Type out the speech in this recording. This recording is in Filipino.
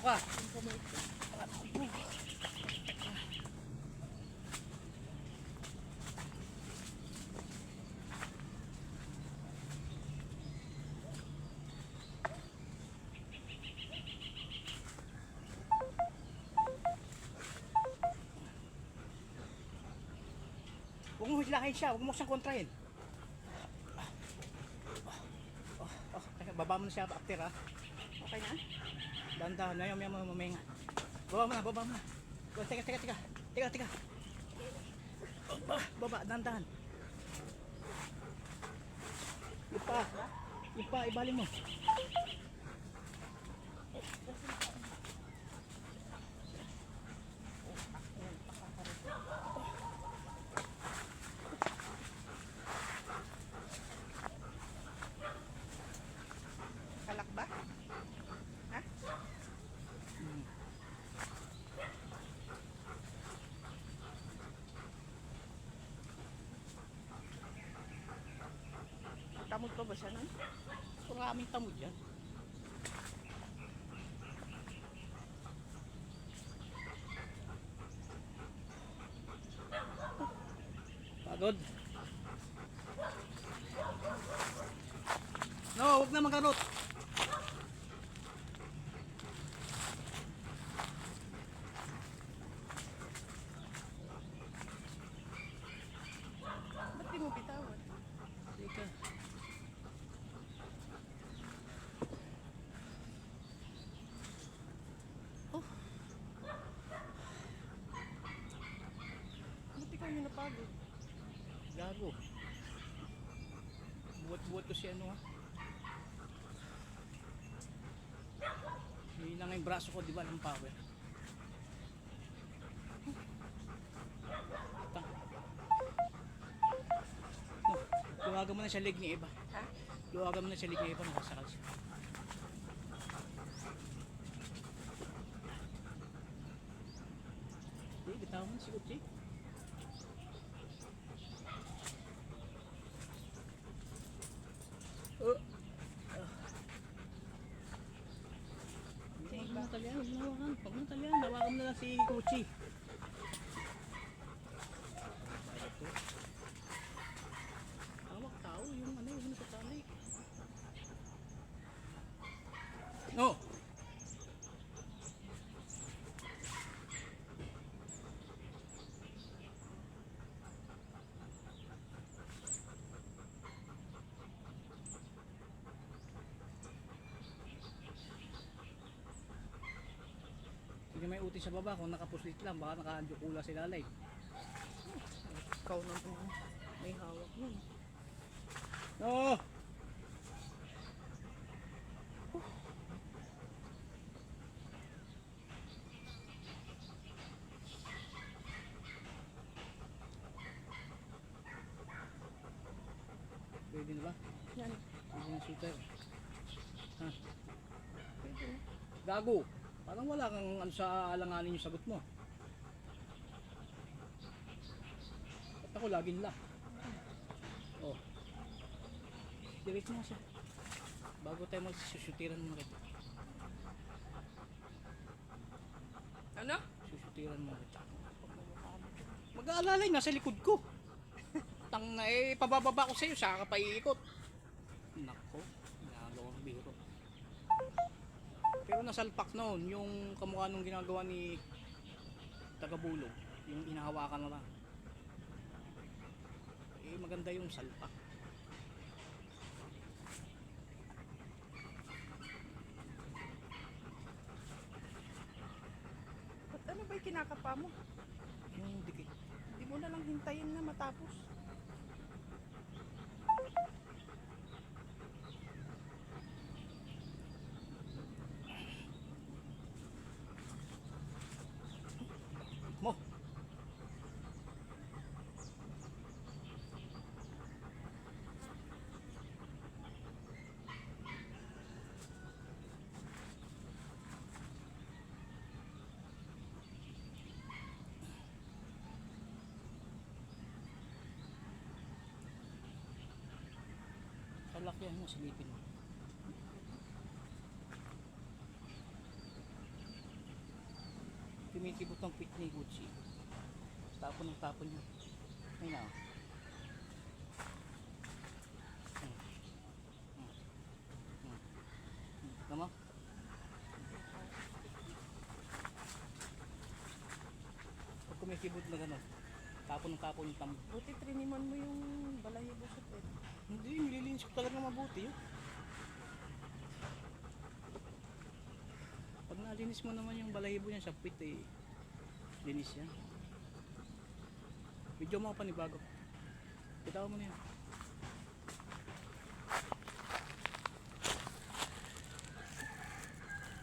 ka. Huwag mo hilahin siya, huwag mo siyang kontrahin. Teka, baba mo na siya after ha. Okay na? Dahan-dahan na yung maminga. Baba mo na. Teka. Baba, dahan-dahan. Yung pa, ibalin mo. Kalak ba? Ha? Tamod pa ba siya nun? Maraming tamod yan. Pagod. No, huwag na magkarot. Ba't di mo bitawan? Teka. Ba't ikaw yung napagod? Gago. Buwat-buwat ko si ano ha. Hindi na nga yung braso ko, di ba, ng power. No, luwagan mo na sa leg ni Eva. Ha? Luwagan mo na sa leg ni Eva, nakasakal siya. Bitawan mo si Uchi. Huwag mo na talyan, hawakan mo na lang si Uchi. Hawak tao, yung ano, yung nakatalay. No! Hindi may uti sa baba, kung nakapuslit lang, baka nakaandukula si Lalay. Ikaw naman may hawak nun. No! Pwede na ba? Yan. Pwede na shooter. Ha? Pwede na. Gago! Parang wala kang ano sa alanganin yung sagot mo. At ako laging la. Oh. Direct mo siya. Bago tayo magsusutiran mo kita. Ano? Susutiran mo kita. Mag-aalalay, nasa likod ko. Tang na pabababa ko sa'yo, saka ka pa iikot. Nako, ginagawang biro. Pero nasalpak noon, yung kamukha nung ginagawa ni Tagabulog, yung inahawakan na lang. Maganda yung salpak. Ba't ano ba yung kinakapa mo? Yung dikit. Hindi mo na lang hintayin na matapos. Mo! Kalakyan mo, silipin mo. kumitibot ng pit ni Gucci. Tapon ng tapon yun. Ayun na, oh. Tama? Pag kumitibot na gano'n, tapon ng tapon yung tambak. Buti triniman mo yung balahibo sa pet. Hindi, nililinis ko talaga mabuti yun. Pag nalinis mo naman yung balahibo niya sa pit eh, linis yan. Video mo ako panibago. Kita mo na yan.